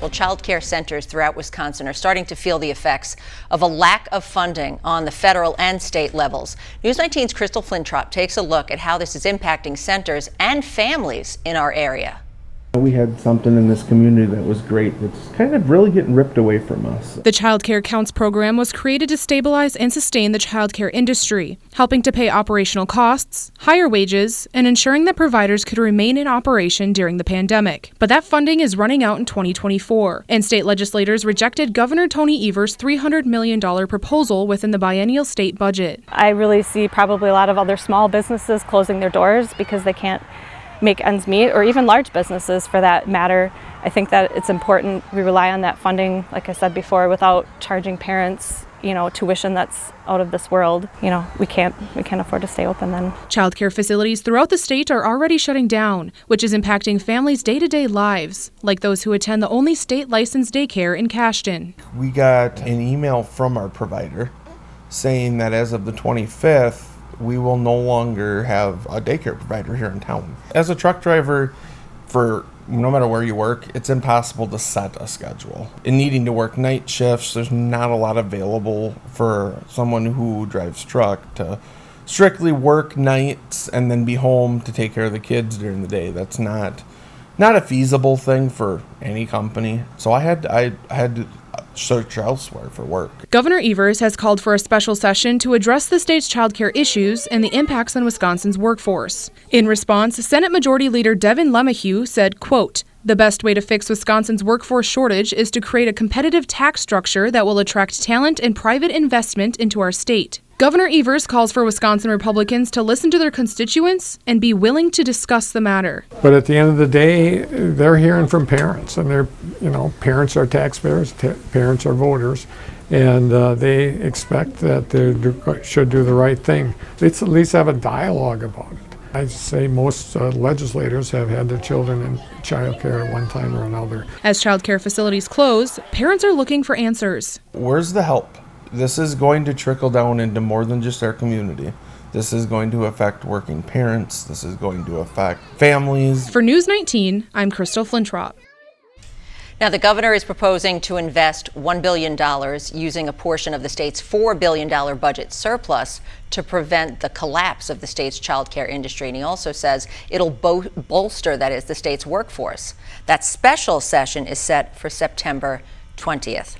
Well, childcare centers throughout Wisconsin are starting to feel the effects of a lack of funding on the federal and state levels. News 19's Crystal Flintrop takes a look at how this is impacting centers and families in our area. We had something in this community that was great that's kind of really getting ripped away from us. The Childcare Counts program was created to stabilize and sustain the childcare industry, helping to pay operational costs, higher wages, and ensuring that providers could remain in operation during the pandemic. But that funding is running out in 2024, and state legislators rejected Governor Tony Evers' $300 million proposal within the biennial state budget. I really see probably a lot of other small businesses closing their doors because they can't make ends meet, or even large businesses for that matter. I think that it's important we rely on that funding, like I said before, without charging parents, tuition that's out of this world. We can't afford to stay open then. Childcare facilities throughout the state are already shutting down, which is impacting families' day-to-day lives, like those who attend the only state-licensed daycare in Cashton. We got an email from our provider saying that as of the 25th, we will no longer have a daycare provider here in town. As a truck driver, for no matter where you work, it's impossible to set a schedule. In needing to work night shifts, there's not a lot available for someone who drives truck to strictly work nights and then be home to take care of the kids during the day. That's not a feasible thing for any company. So I had to search elsewhere for work. Governor Evers has called for a special session to address the state's childcare issues and the impacts on Wisconsin's workforce. In response, Senate Majority Leader Devin LeMahieu said, quote, "The best way to fix Wisconsin's workforce shortage is to create a competitive tax structure that will attract talent and private investment into our state." Governor Evers calls for Wisconsin Republicans to listen to their constituents and be willing to discuss the matter. But at the end of the day, they're hearing from parents, and parents are taxpayers, parents are voters, and they expect that they should do the right thing. Let's at least have a dialogue about it. I'd say most legislators have had their children in childcare at one time or another. As childcare facilities close, parents are looking for answers. Where's the help? This is going to trickle down into more than just our community. This is going to affect working parents. This is going to affect families. For News 19, I'm Crystal Flintrop. Now, the governor is proposing to invest $1 billion using a portion of the state's $4 billion budget surplus to prevent the collapse of the state's childcare industry. And he also says it'll bolster, that is, the state's workforce. That special session is set for September 20th.